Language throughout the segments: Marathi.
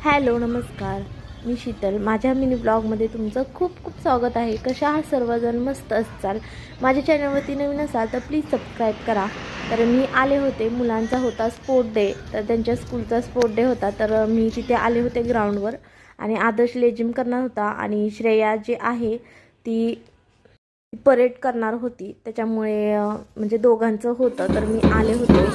हॅलो नमस्कार, मी शीतल. माझ्या मिनी ब्लॉगमध्ये तुमचं खूप खूप स्वागत आहे. कशा आहात सर्वजण? मस्त असाल. माझ्या चॅनलवरती नवीन असाल तर प्लीज सबस्क्राईब करा. तर मी आले होते, मुलांचा होता स्पोर्ट डे, तर त्यांच्या स्कूलचा स्पोर्ट डे होता, तर मी तिथे आले होते ग्राउंडवर. आणि आदर्श लेजिम करणार होता आणि श्रेया जी आहे ती परेड करणार होती, त्याच्यामुळे म्हणजे दोघांचं होतं, तर मी आले होते.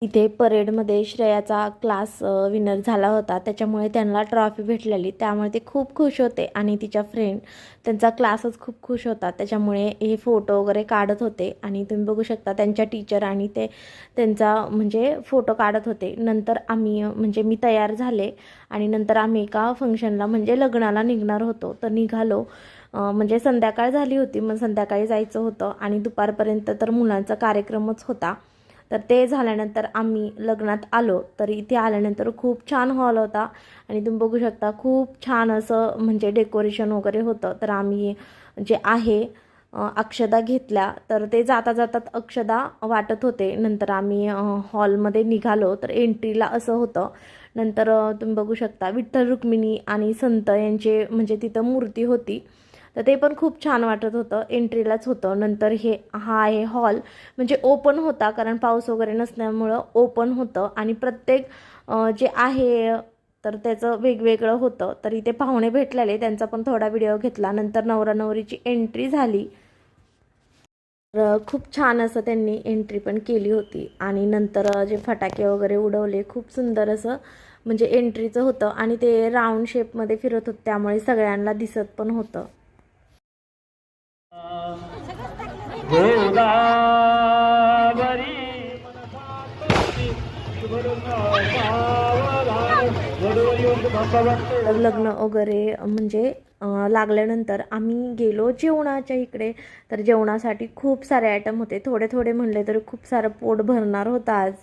इथे परेडमध्ये श्रेयाचा क्लास विनर झाला होता, त्याच्यामुळे त्यांना ट्रॉफी भेटलेली, त्यामुळे ते खूप खुश होते. आणि तिच्या फ्रेंड त्यांचा क्लासच खूप खुश होता, त्याच्यामुळे हे फोटो वगैरे काढत होते. आणि तुम्ही बघू शकता त्यांच्या टीचर आणि ते त्यांचा म्हणजे फोटो काढत होते. नंतर आम्ही म्हणजे मी तयार झाले आणि नंतर आम्ही एका फंक्शनला म्हणजे लग्नाला निघणार होतो. तर निघालो, म्हणजे संध्याकाळ झाली होती, मग संध्याकाळी जायचं होतं आणि दुपारपर्यंत तर मुलांचा कार्यक्रमच होता. तर ते झाल्यानंतर आम्ही लग्नात आलो. तर इथे आल्यानंतर खूप छान हॉल होता आणि तुम्ही बघू शकता खूप छान असं म्हणजे डेकोरेशन वगैरे होतं. तर आम्ही जे आहे अक्षदा घेतल्या, तर ते जाता जातात अक्षदा वाटत होते. नंतर आम्ही हॉलमध्ये निघालो, तर एंट्रीला असं होतं. नंतर तुम्ही बघू शकता विठ्ठल रुक्मिणी आणि संत यांचे म्हणजे तिथं मूर्ती होती, तर ते पण खूप छान वाटत होतं. एंट्रीलाच होतं. नंतर हा आहे हॉल, म्हणजे ओपन होता, कारण पाऊस वगैरे नसल्यामुळं ओपन होतं. आणि प्रत्येक जे आहे तर त्याचं वेगवेगळं होतं. तर इथे पाहुणे भेटलेले, त्यांचा पण थोडा व्हिडिओ घेतला. नंतर नवरा नवरीची एंट्री झाली, तर खूप छान असं त्यांनी एंट्री पण केली होती. आणि नंतर जे फटाके वगैरे उडवले, खूप सुंदर असं म्हणजे एंट्रीचं होतं. आणि ते राऊंड शेपमध्ये फिरत होतं, त्यामुळे सगळ्यांना दिसत पण होतं. तर लग्न वगैरे म्हणजे लागल्यानंतर आम्ही गेलो जेवणाच्या इकडे. तर जेवणासाठी खूप सारे आयटम होते, थोडे थोडे म्हणले तरी खूप सारं पोट भरणार होतं आज.